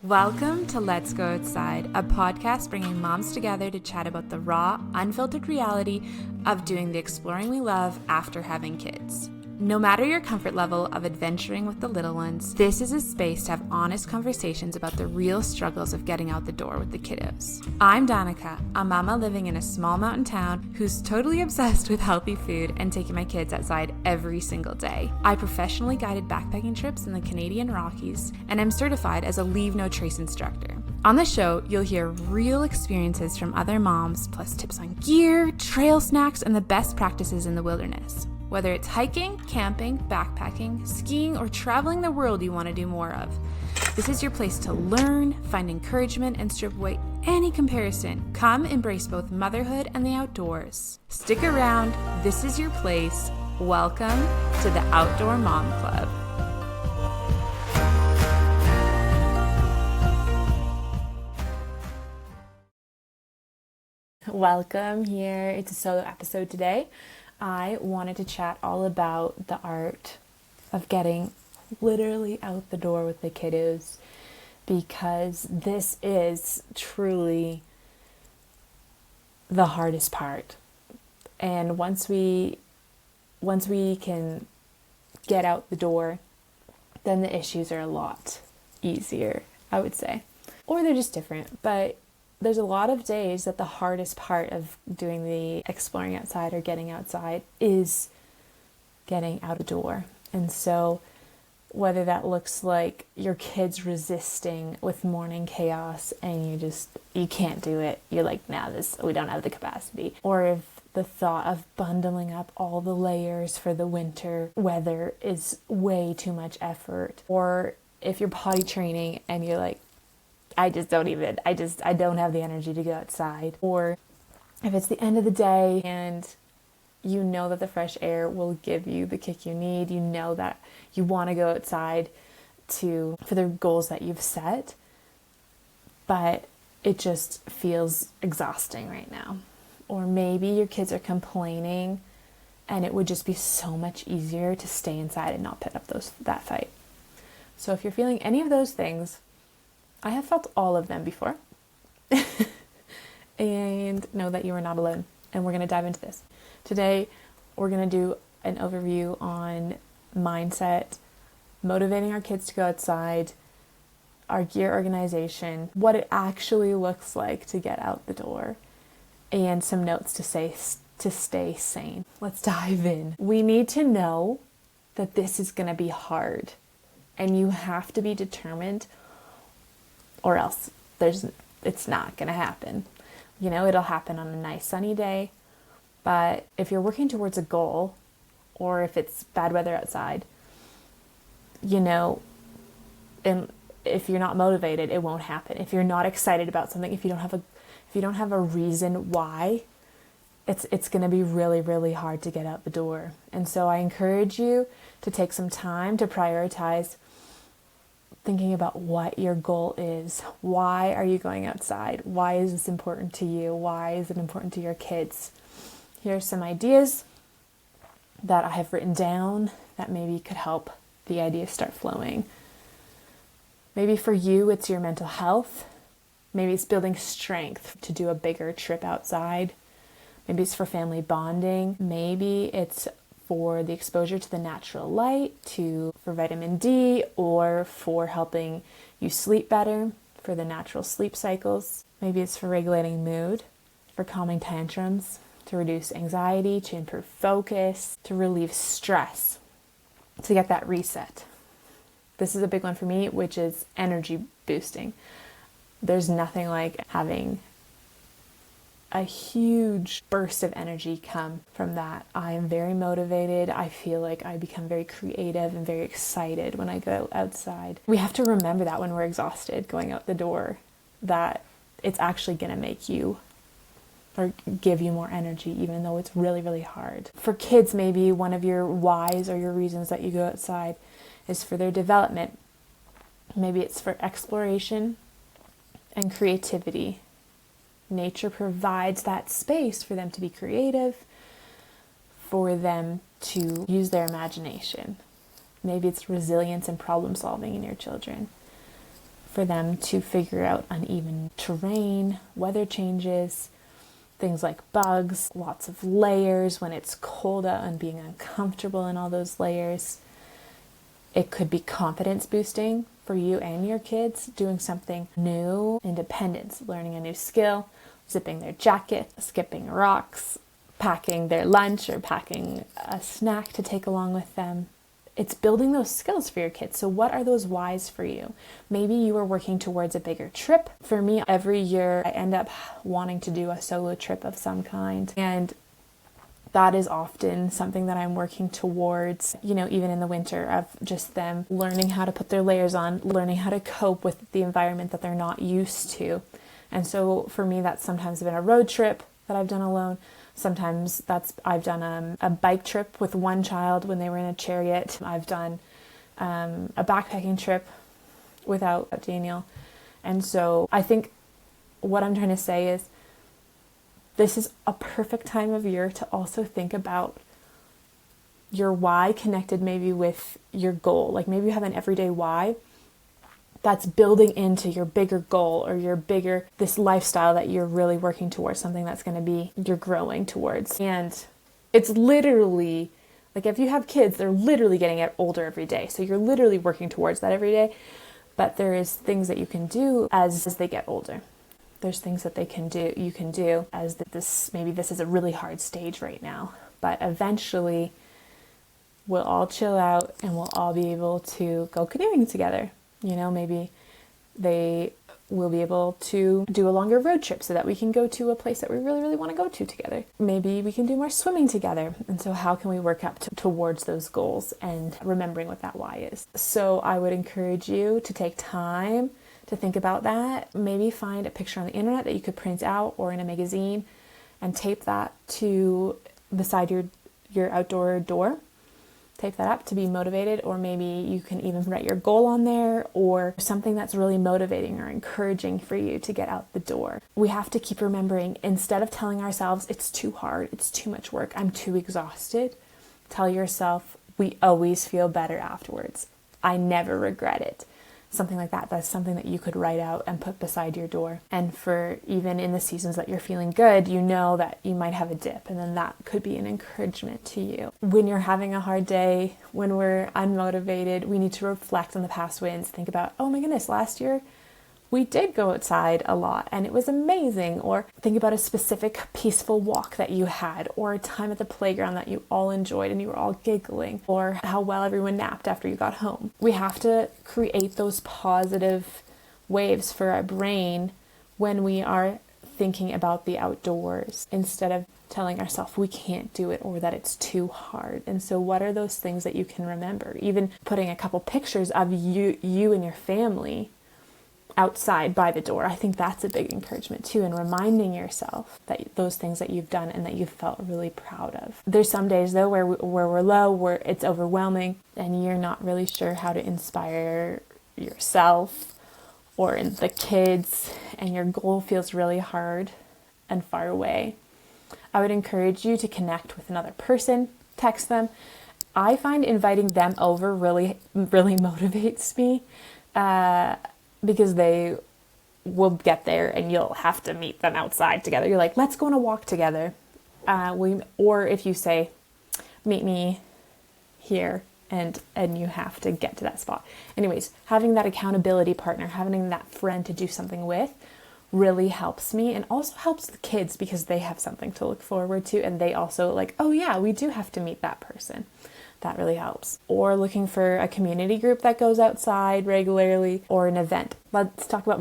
Welcome to Let's Go Outside, a podcast bringing moms together to chat about the raw, unfiltered reality of doing the exploring we love after having kids. No matter your comfort level of adventuring with the little ones, this is a space to have honest conversations about the real struggles of getting out the door with the kiddos. I'm Danica, a mama living in a small mountain town who's totally obsessed with healthy food and taking my kids outside every single day. I professionally guided backpacking trips in the Canadian Rockies, and I'm certified as a Leave No Trace instructor. On the show, you'll hear real experiences from other moms, plus tips on gear, trail snacks, and the best practices in the wilderness. Whether it's hiking, camping, backpacking, skiing, or traveling the world you want to do more of, this is your place to learn, find encouragement, and strip away any comparison. Come embrace both motherhood and the outdoors. Stick around. This is your place. Welcome to the Outdoor Mom Club. Welcome here. It's a solo episode today. I wanted to chat all about the art of getting literally out the door with the kiddos, because this is truly the hardest part. And once we can get out the door, then the issues are a lot easier, I would say. Or they're just different, but there's a lot of days that the hardest part of doing the exploring outside or getting outside is getting out the door. And so whether that looks like your kids resisting with morning chaos and you can't do it, you're like, nah, we don't have the capacity. Or if the thought of bundling up all the layers for the winter weather is way too much effort. Or if you're potty training and you're like, I don't have the energy to go outside. Or if it's the end of the day and you know that the fresh air will give you the kick you need, you know that you want to go outside for the goals that you've set, but it just feels exhausting right now. Or maybe your kids are complaining and it would just be so much easier to stay inside and not put up that fight. So if you're feeling any of those things, I have felt all of them before and know that you are not alone, and we're going to dive into this. Today, we're going to do an overview on mindset, motivating our kids to go outside, our gear organization, what it actually looks like to get out the door, and some notes to stay sane. Let's dive in. We need to know that this is going to be hard, and you have to be determined, or else it's not going to happen. It'll happen on a nice sunny day, but if you're working towards a goal, or if it's bad weather outside, and if you're not motivated, it won't happen. If you're not excited about something, if you don't have a reason why, it's going to be really, really hard to get out the door. And so I encourage you to take some time to prioritize thinking about what your goal is. Why are you going outside? Why is this important to you? Why is it important to your kids? Here are some ideas that I have written down that maybe could help the ideas start flowing. Maybe for you, it's your mental health. Maybe it's building strength to do a bigger trip outside. Maybe it's for family bonding. Maybe it's for the exposure to the natural light, for vitamin D, or for helping you sleep better, for the natural sleep cycles. Maybe it's for regulating mood, for calming tantrums, to reduce anxiety, to improve focus, to relieve stress, to get that reset. This is a big one for me, which is energy boosting. There's nothing like having a huge burst of energy come from that. I am very motivated. I feel like I become very creative and very excited when I go outside. We have to remember that when we're exhausted going out the door, that it's actually going to make you or give you more energy, even though it's really, really hard. For kids, maybe one of your whys or your reasons that you go outside is for their development. Maybe it's for exploration and creativity. Nature provides that space for them to be creative, for them to use their imagination. Maybe it's resilience and problem solving in your children. for them to figure out uneven terrain, weather changes, things like bugs, lots of layers when it's cold out and being uncomfortable in all those layers. It could be confidence boosting for you and your kids, doing something new, independence, learning a new skill, zipping their jacket, skipping rocks, packing their lunch or packing a snack to take along with them. It's building those skills for your kids. So what are those whys for you? Maybe you are working towards a bigger trip. For me, every year I end up wanting to do a solo trip of some kind. And that is often something that I'm working towards, even in the winter, of just them learning how to put their layers on, learning how to cope with the environment that they're not used to. And so for me, that's sometimes been a road trip that I've done alone. Sometimes I've done a bike trip with one child when they were in a chariot. I've done a backpacking trip without Daniel. And so I think what I'm trying to say is this is a perfect time of year to also think about your why connected maybe with your goal. Like maybe you have an everyday why that's building into your bigger goal or this lifestyle that you're really working towards, something that's going to be you're growing towards. And it's literally, like if you have kids, they're literally getting older every day. So you're literally working towards that every day. But there is things that you can do as they get older. There's things that you can do as maybe this is a really hard stage right now. But eventually we'll all chill out and we'll all be able to go canoeing together. Maybe they will be able to do a longer road trip so that we can go to a place that we really, really want to go to together. Maybe we can do more swimming together. And so how can we work up towards those goals and remembering what that why is? So I would encourage you to take time to think about that. Maybe find a picture on the internet that you could print out or in a magazine and tape that to beside your outdoor door. Tape that up to be motivated, or maybe you can even write your goal on there or something that's really motivating or encouraging for you to get out the door. We have to keep remembering, instead of telling ourselves it's too hard, it's too much work, I'm too exhausted, tell yourself we always feel better afterwards. I never regret it. Something like that. That's something that you could write out and put beside your door. And for even in the seasons that you're feeling good, you know that you might have a dip, and then that could be an encouragement to you. When you're having a hard day, when we're unmotivated, we need to reflect on the past wins. Think about, oh my goodness, last year we did go outside a lot and it was amazing. Or think about a specific peaceful walk that you had, or a time at the playground that you all enjoyed and you were all giggling, or how well everyone napped after you got home. We have to create those positive waves for our brain when we are thinking about the outdoors, instead of telling ourselves we can't do it or that it's too hard. And so what are those things that you can remember? Even putting a couple pictures of you and your family outside by the door. I think that's a big encouragement too, and reminding yourself that those things that you've done and that you felt really proud of. There's some days though where we're low, where it's overwhelming and you're not really sure how to inspire yourself or the kids, and your goal feels really hard and far away. I would encourage you to connect with another person, text them. I find inviting them over really, really motivates me. Because they will get there and you'll have to meet them outside together. You're like, let's go on a walk together. Or if you say, meet me here, and you have to get to that spot. Anyways, having that accountability partner, having that friend to do something with really helps me, and also helps the kids because they have something to look forward to, and they also like, oh yeah, we do have to meet that person. That really helps. Or looking for a community group that goes outside regularly, or an event. Let's talk about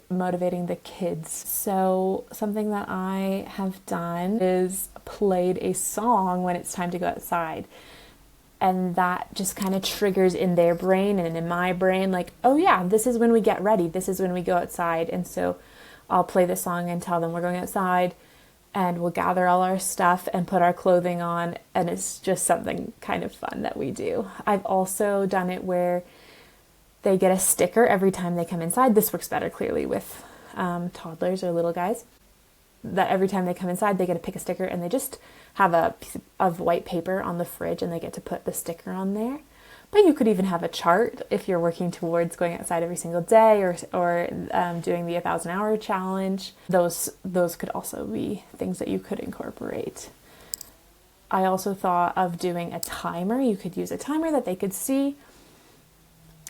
motivating the kids. So something that I have done is played a song when it's time to go outside. And that just kind of triggers in their brain and in my brain, like, oh yeah, this is when we get ready. This is when we go outside. And so I'll play the song and tell them we're going outside. And we'll gather all our stuff and put our clothing on, and it's just something kind of fun that we do. I've also done it where they get a sticker every time they come inside. This works better clearly with toddlers or little guys. That every time they come inside, they get to pick a sticker, and they just have a piece of white paper on the fridge, and they get to put the sticker on there. But you could even have a chart if you're working towards going outside every single day, or doing the 1,000-hour challenge. Those could also be things that you could incorporate. I also thought of doing a timer. You could use a timer that they could see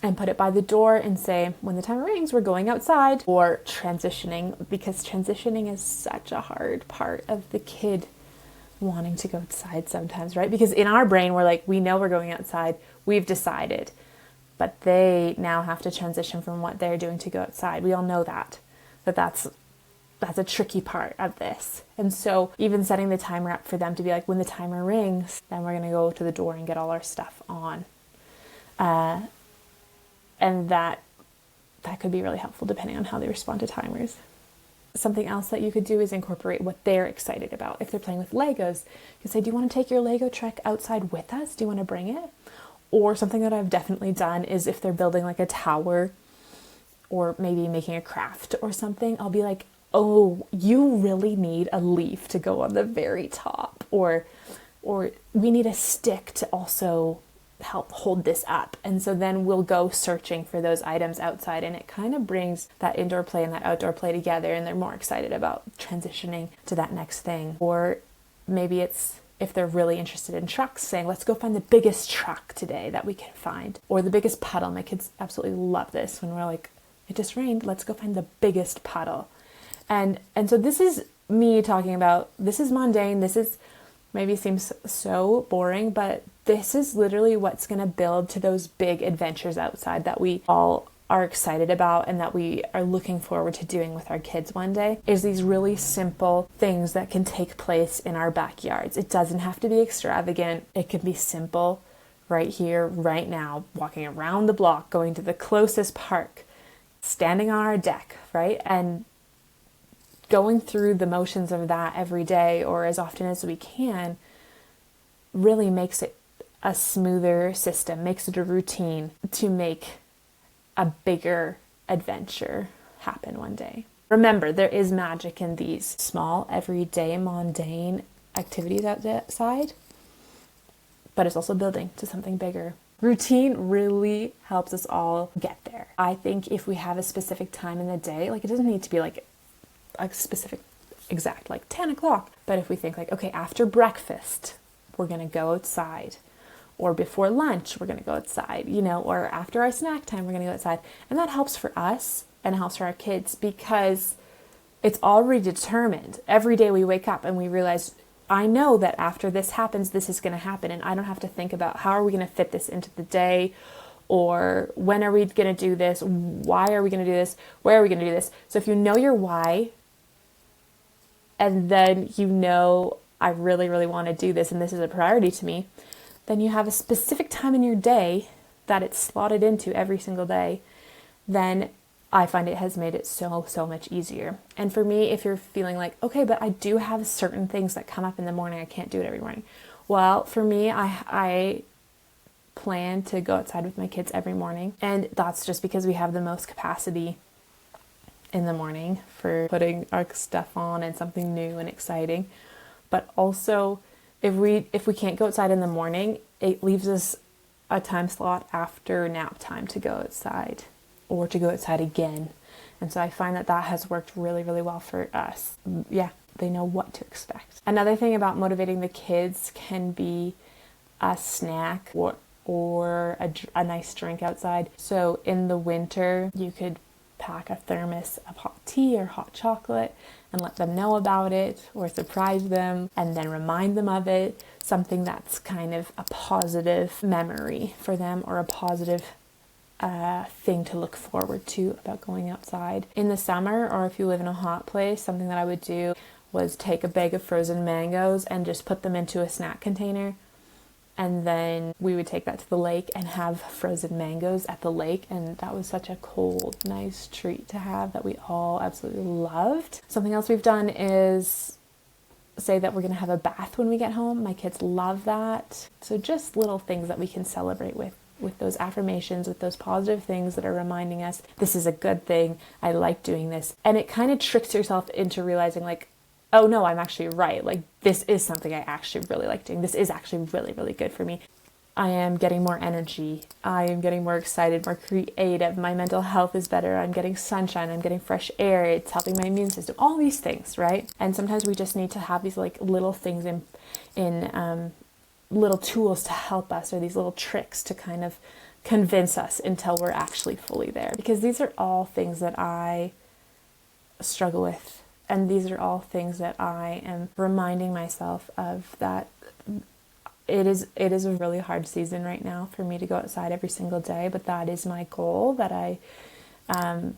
and put it by the door and say, when the timer rings, we're going outside. Or transitioning, because transitioning is such a hard part of the kid wanting to go outside sometimes, right? Because in our brain, we're like, we know we're going outside, we've decided, but they now have to transition from what they're doing to go outside. We all know that's a tricky part of this. And so even setting the timer up for them to be like, when the timer rings, then we're going to go to the door and get all our stuff on. And that could be really helpful depending on how they respond to timers. Something else that you could do is incorporate what they're excited about. If they're playing with Legos, you could say, do you want to take your Lego trek outside with us? Do you want to bring it? Or something that I've definitely done is if they're building like a tower or maybe making a craft or something, I'll be like, oh, you really need a leaf to go on the very top. Or we need a stick to also help hold this up. And so then we'll go searching for those items outside, and it kind of brings that indoor play and that outdoor play together, and they're more excited about transitioning to that next thing. Or maybe it's, if they're really interested in trucks, saying, let's go find the biggest truck today that we can find, or the biggest puddle. My kids absolutely love this when we're like, it just rained, let's go find the biggest puddle. And so this is me talking about, this is mundane, this is maybe seems so boring, but this is literally what's going to build to those big adventures outside that we all are excited about and that we are looking forward to doing with our kids one day, is these really simple things that can take place in our backyards. It doesn't have to be extravagant. It can be simple right here, right now, walking around the block, going to the closest park, standing on our deck, right? And going through the motions of that every day or as often as we can really makes it a smoother system, makes it a routine to make a bigger adventure happen one day. Remember, there is magic in these small, everyday, mundane activities outside, but it's also building to something bigger. Routine really helps us all get there. I think if we have a specific time in the day, like it doesn't need to be like a specific exact like 10 o'clock, but if we think like, okay, after breakfast we're going to go outside, or before lunch we're going to go outside, or after our snack time we're going to go outside, and that helps for us and helps for our kids because it's already determined. Every day we wake up and we realize, I know that after this happens, this is going to happen, and I don't have to think about how are we going to fit this into the day, or when are we going to do this, why are we going to do this, where are we going to do this. So if you know your why, and then I really, really want to do this and this is a priority to me, then you have a specific time in your day that it's slotted into every single day, then I find it has made it so much easier. And for me, if you're feeling like, okay, but I do have certain things that come up in the morning, I can't do it every morning. Well, for me, I plan to go outside with my kids every morning, and that's just because we have the most capacity in the morning for putting our stuff on and something new and exciting. But also, if we can't go outside in the morning, it leaves us a time slot after nap time to go outside, or to go outside again. And so I find that has worked really, really well for us. Yeah, they know what to expect. Another thing about motivating the kids can be a snack or a nice drink outside. So in the winter, you could pack a thermos of hot tea or hot chocolate and let them know about it, or surprise them and then remind them of it. Something that's kind of a positive memory for them, or a positive thing to look forward to about going outside. In the summer, or if you live in a hot place, something that I would do was take a bag of frozen mangoes and just put them into a snack container. And then we would take that to the lake and have frozen mangoes at the lake. And that was such a cold, nice treat to have that we all absolutely loved. Something else we've done is say that we're going to have a bath when we get home. My kids love that. So just little things that we can celebrate with those affirmations, with those positive things that are reminding us, this is a good thing. I like doing this. And it kind of tricks yourself into realizing like, oh no, I'm actually right. Like this is something I actually really like doing. This is actually really, really good for me. I am getting more energy. I am getting more excited, more creative. My mental health is better. I'm getting sunshine. I'm getting fresh air. It's helping my immune system. All these things, right? And sometimes we just need to have these like little things in little tools to help us, or these little tricks to kind of convince us until we're actually fully there. Because these are all things that I struggle with. And these are all things that I am reminding myself of, that it is a really hard season right now for me to go outside every single day, but that is my goal that I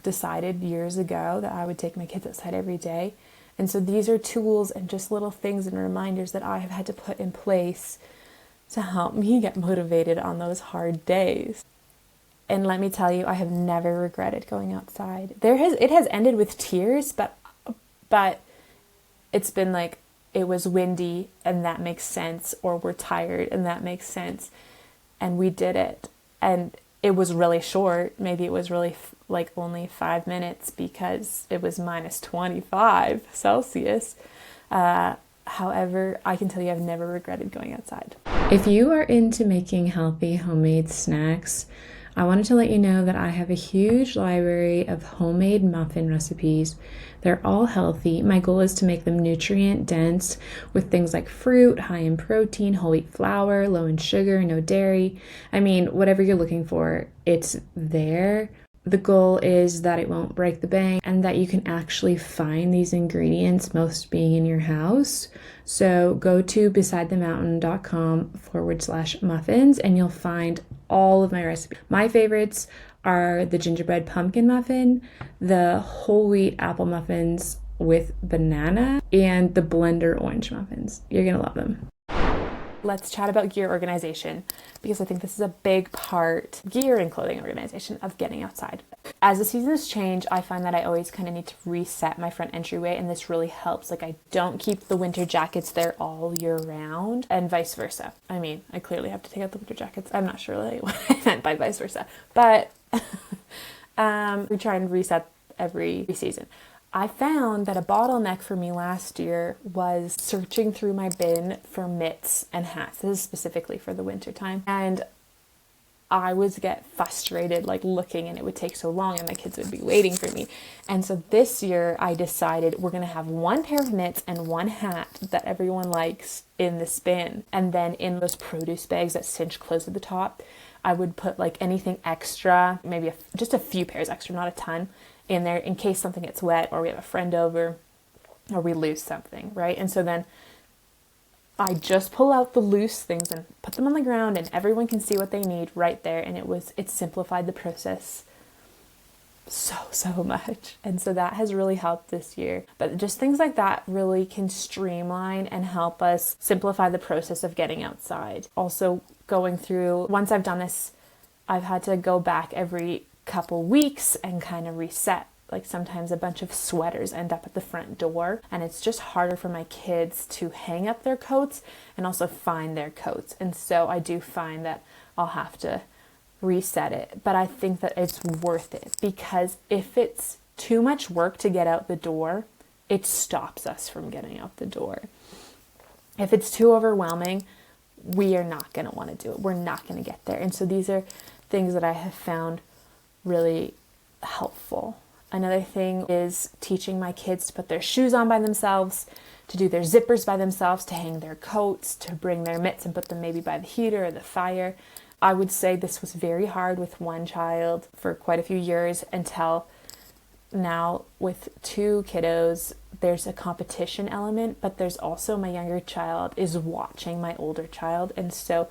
decided years ago, that I would take my kids outside every day. And so these are tools and just little things and reminders that I have had to put in place to help me get motivated on those hard days. And let me tell you, I have never regretted going outside. It has ended with tears, but it's been like, it was windy and that makes sense, or we're tired and that makes sense, and we did it. And it was really short. Maybe it was really like only 5 minutes because it was minus 25 Celsius. However, I can tell you I've never regretted going outside. If you are into making healthy homemade snacks, I wanted to let you know that I have a huge library of homemade muffin recipes. They're all healthy. My goal is to make them nutrient dense with things like fruit, high in protein, whole wheat flour, low in sugar, no dairy. I mean, whatever you're looking for, it's there. The goal is that it won't break the bank and that you can actually find these ingredients, most being in your house. So go to besidethemountain.com/muffins and you'll find all of my recipes. My favorites are the gingerbread pumpkin muffin, the whole wheat apple muffins with banana, and the blender orange muffins. You're gonna love them. Let's chat about gear organization, because I think this is a big part, gear and clothing organization, of getting outside. As the seasons change, I find that I always kind of need to reset my front entryway, and this really helps. Like, I don't keep the winter jackets there all year round, and vice versa. I mean, I clearly have to take out the winter jackets. I'm not sure really what I meant by vice versa, but we try and reset every season. I found that a bottleneck for me last year was searching through my bin for mitts and hats. This is specifically for the winter time. And I would get frustrated like looking, and it would take so long and my kids would be waiting for me. And so this year I decided we're going to have one pair of mitts and one hat that everyone likes in this bin. And then in those produce bags that cinch closed at the top, I would put like anything extra, maybe just a few pairs extra, not a ton, in there in case something gets wet, or we have a friend over, or we lose something, right? And so then I just pull out the loose things and put them on the ground, and everyone can see what they need right there. And it simplified the process so much. And so that has really helped this year. But just things like that really can streamline and help us simplify the process of getting outside. Also, going through, once I've done this, I've had to go back every couple weeks and kind of reset. Like, sometimes a bunch of sweaters end up at the front door, and it's just harder for my kids to hang up their coats and also find their coats. And so I do find that I'll have to reset it, but I think that it's worth it, because if it's too much work to get out the door, it stops us from getting out the door. If it's too overwhelming, we are not going to want to do it. We're not going to get there. And so these are things that I have found really helpful. Another thing is teaching my kids to put their shoes on by themselves, to do their zippers by themselves, to hang their coats, to bring their mitts and put them maybe by the heater or the fire. I would say this was very hard with one child for quite a few years, until now with two kiddos, there's a competition element, but there's also my younger child is watching my older child. And so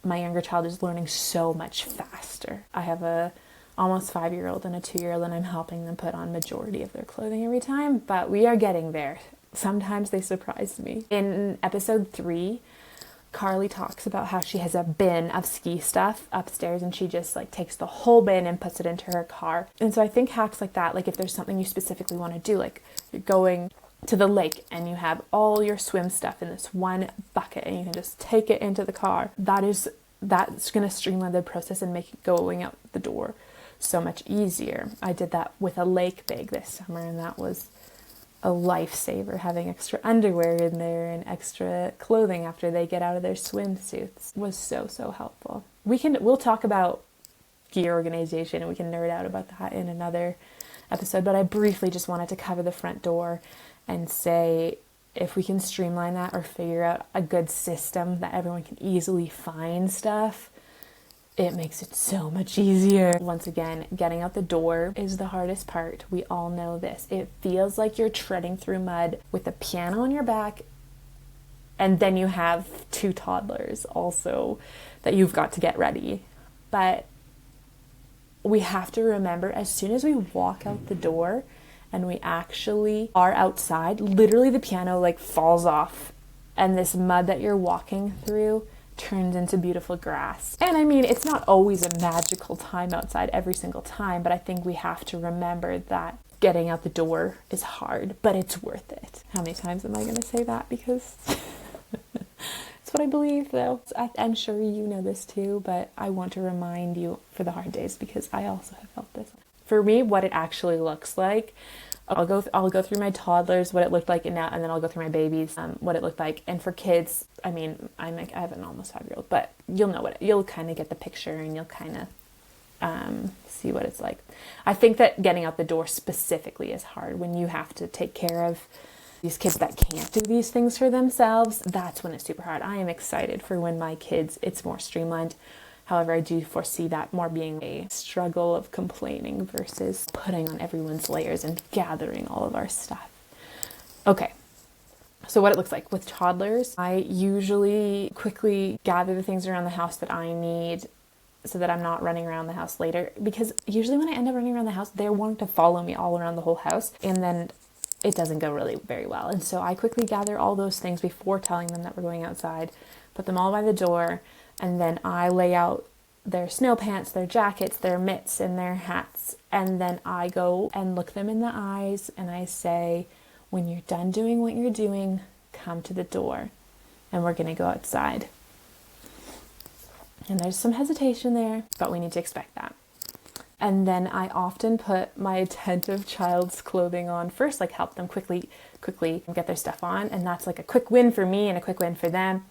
my younger child is learning so much faster. I have a almost 5-year-old and a 2-year-old, and I'm helping them put on majority of their clothing every time, but we are getting there. Sometimes they surprise me. In episode 3, Carly talks about how she has a bin of ski stuff upstairs, and she just like takes the whole bin and puts it into her car. And so I think hacks like that, like if there's something you specifically want to do, like you're going to the lake and you have all your swim stuff in this one bucket and you can just take it into the car, that's going to streamline the process and make it going out the door so much easier. I did that with a lake bag this summer, and that was a lifesaver having extra underwear in there and extra clothing after they get out of their swimsuits. Was so helpful. We'll talk about gear organization and we can nerd out about that in another episode, but I briefly just wanted to cover the front door and say if we can streamline that or figure out a good system that everyone can easily find stuff, it makes it so much easier. Once again, getting out the door is the hardest part. We all know this. It feels like you're treading through mud with a piano on your back, and then you have 2 toddlers also that you've got to get ready. But we have to remember, as soon as we walk out the door and we actually are outside, literally the piano like falls off, and this mud that you're walking through turns into beautiful grass. And I mean, it's not always a magical time outside every single time, but I think we have to remember that getting out the door is hard, but it's worth it. How many times am I going to say that? Because it's what I believe, though. I'm sure you know this too, but I want to remind you for the hard days because I also have felt this. For me, what it actually looks like, I'll go through my toddlers, what it looked like, and then I'll go through my babies, what it looked like. And for kids, I mean, I have an almost 5-year-old, but you'll kind of get the picture and you'll kind of see what it's like. I think that getting out the door specifically is hard when you have to take care of these kids that can't do these things for themselves. That's when it's super hard. I am excited for when my kids, it's more streamlined. However, I do foresee that more being a struggle of complaining versus putting on everyone's layers and gathering all of our stuff. Okay, so what it looks like with toddlers, I usually quickly gather the things around the house that I need so that I'm not running around the house later. Because usually when I end up running around the house, they're wanting to follow me all around the whole house. And then it doesn't go really very well. And so I quickly gather all those things before telling them that we're going outside, put them all by the door, and then I lay out their snow pants, their jackets, their mitts, and their hats. And then I go and look them in the eyes and I say, when you're done doing what you're doing, come to the door and we're going to go outside. And there's some hesitation there, but we need to expect that. And then I often put my attentive child's clothing on first, like help them quickly get their stuff on. And that's like a quick win for me and a quick win for them.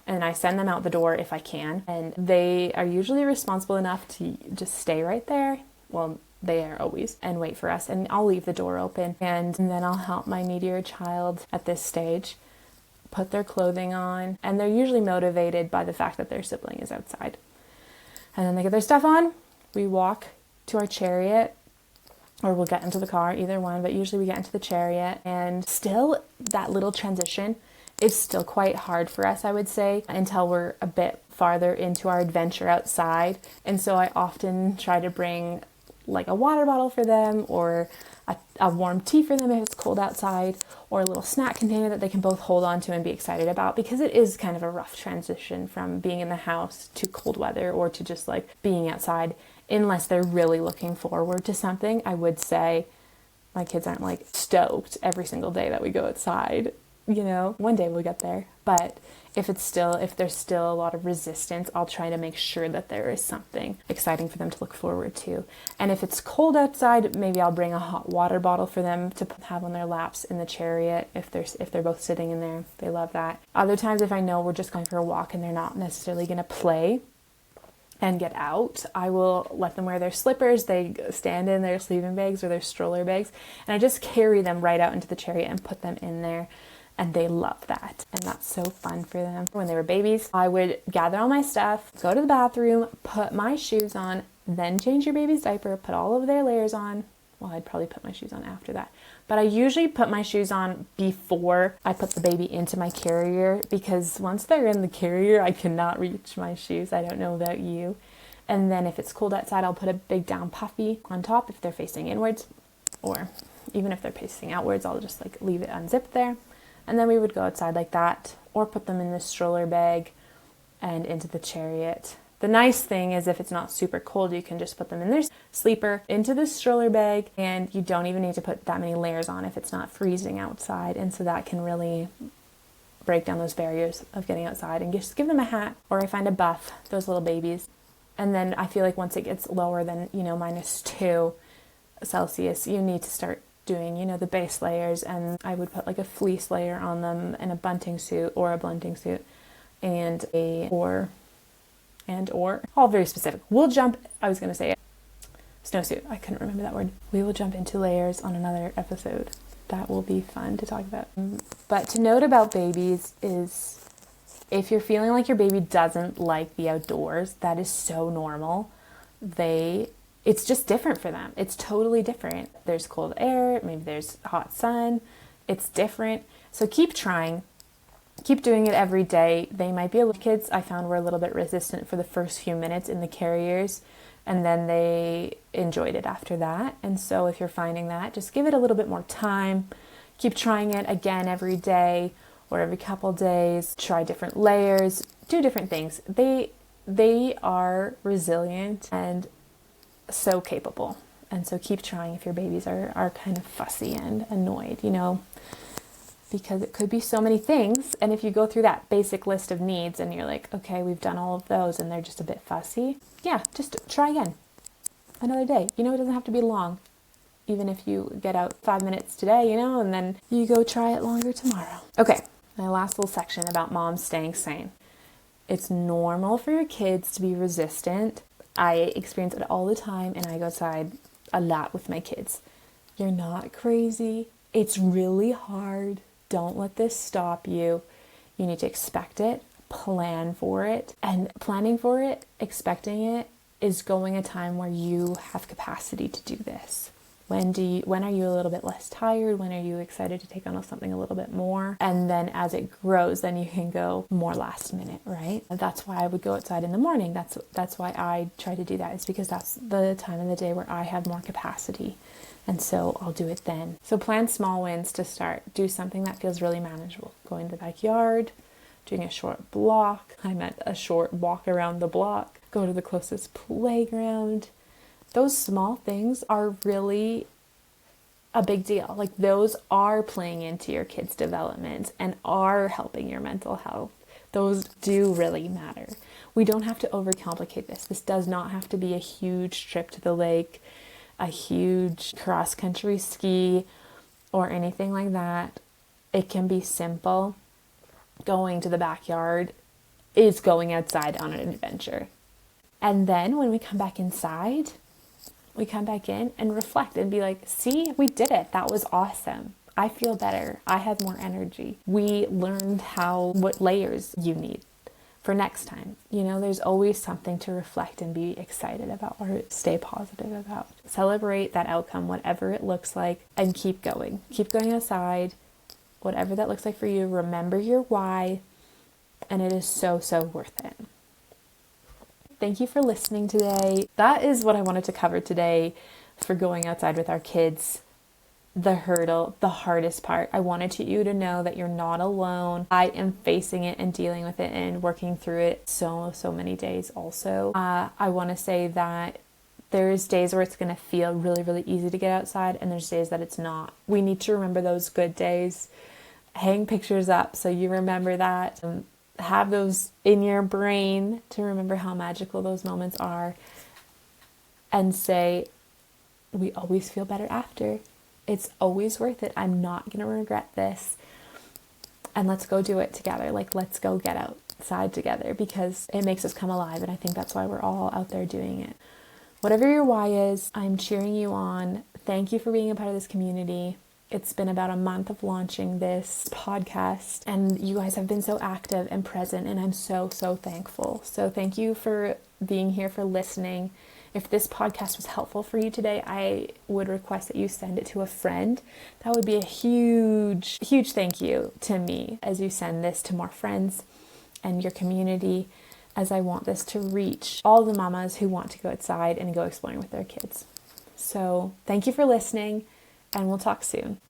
And I send them out the door if I can. And they are usually responsible enough to just stay right there. Well, they are always, and wait for us. And I'll leave the door open. And then I'll help my needier child at this stage put their clothing on. And they're usually motivated by the fact that their sibling is outside. And then they get their stuff on. We walk to our chariot, or we'll get into the car, either one. But usually we get into the chariot. And still, that little transition is still quite hard for us, I would say, until we're a bit farther into our adventure outside. And so I often try to bring like a water bottle for them, or a warm tea for them if it's cold outside, or a little snack container that they can both hold on to and be excited about, because it is kind of a rough transition from being in the house to cold weather or to just like being outside, unless they're really looking forward to something. I would say my kids aren't like stoked every single day that we go outside. You know, one day we'll get there. But if there's still a lot of resistance, I'll try to make sure that there is something exciting for them to look forward to. And if it's cold outside, maybe I'll bring a hot water bottle for them to have on their laps in the chariot if they're both sitting in there. They love that. Other times, if I know we're just going for a walk and they're not necessarily going to play and get out, I will let them wear their slippers. They stand in their sleeping bags or their stroller bags, and I just carry them right out into the chariot and put them in there. And they love that. And that's so fun for them. When they were babies, I would gather all my stuff, go to the bathroom, put my shoes on, then change your baby's diaper, put all of their layers on. Well, I'd probably put my shoes on after that. But I usually put my shoes on before I put the baby into my carrier, because once they're in the carrier, I cannot reach my shoes. I don't know about you. And then if it's cold outside, I'll put a big down puffy on top if they're facing inwards, or even if they're facing outwards, I'll just like leave it unzipped there. And then we would go outside like that, or put them in the stroller bag and into the chariot. The nice thing is if it's not super cold, you can just put them in their sleeper, into the stroller bag, and you don't even need to put that many layers on if it's not freezing outside. And so that can really break down those barriers of getting outside, and just give them a hat, or I find a buff, those little babies. And then I feel like once it gets lower than, -2 Celsius, you need to start doing, the base layers, and I would put like a fleece layer on them and a bunting suit or a bunting suit and or all very specific. I was going to say snowsuit. I couldn't remember that word. We will jump into layers on another episode. That will be fun to talk about. But to note about babies is if you're feeling like your baby doesn't like the outdoors, that is so normal. It's just different for them. It's totally different. There's cold air, maybe there's hot sun. It's different. So keep trying. Keep doing it every day. They might be kids I found were a little bit resistant for the first few minutes in the carriers, and then they enjoyed it after that. And so if you're finding that, just give it a little bit more time. Keep trying it again every day or every couple days. Try different layers, do different things. They are resilient and so capable. And so keep trying if your babies are kind of fussy and annoyed, because it could be so many things. And if you go through that basic list of needs and you're like, okay, we've done all of those and they're just a bit fussy, yeah, just try again another day. It doesn't have to be long. Even if you get out 5 minutes today, and then you go try it longer tomorrow. Okay, my last little section about moms staying sane. It's normal for your kids to be resistant. I experience it all the time, and I go outside a lot with my kids. You're not crazy. It's really hard. Don't let this stop you. You need to expect it, plan for it, and planning for it, expecting it, is going a time where you have capacity to do this. When are you a little bit less tired? When are you excited to take on something a little bit more? And then as it grows, then you can go more last minute, right? That's why I would go outside in the morning. That's why I try to do that. It's because that's the time of the day where I have more capacity. And so I'll do it then. So plan small wins to start. Do something that feels really manageable. Going to the backyard, doing a short block. I meant a short walk around the block. Go to the closest playground. Those small things are really a big deal. Like, those are playing into your kids' development and are helping your mental health. Those do really matter. We don't have to overcomplicate this. This does not have to be a huge trip to the lake, a huge cross-country ski, or anything like that. It can be simple. Going to the backyard is going outside on an adventure. And then when we come back inside, we come back in and reflect and be like, see, we did it. That was awesome. I feel better. I have more energy. We learned what layers you need for next time. There's always something to reflect and be excited about or stay positive about. Celebrate that outcome, whatever it looks like, and keep going. Keep going outside, whatever that looks like for you. Remember your why, and it is so, so worth it. Thank you for listening today. That is what I wanted to cover today for going outside with our kids. The hurdle, the hardest part. I wanted you to know that you're not alone. I am facing it and dealing with it and working through it so many days also. I want to say that there's days where it's going to feel really, really easy to get outside, and there's days that it's not. We need to remember those good days. Hang pictures up so you remember that. Have those in your brain to remember how magical those moments are, and say, we always feel better after. It's always worth it. I'm not going to regret this. And let's go do it together. Let's go get outside together, because it makes us come alive. And I think that's why we're all out there doing it. Whatever your why is, I'm cheering you on. Thank you for being a part of this community. It's been about a month of launching this podcast, and you guys have been so active and present, and I'm so thankful. So thank you for being here, for listening. If this podcast was helpful for you today, I would request that you send it to a friend. That would be a huge thank you to me as you send this to more friends and your community, as I want this to reach all the mamas who want to go outside and go exploring with their kids. So thank you for listening, and we'll talk soon.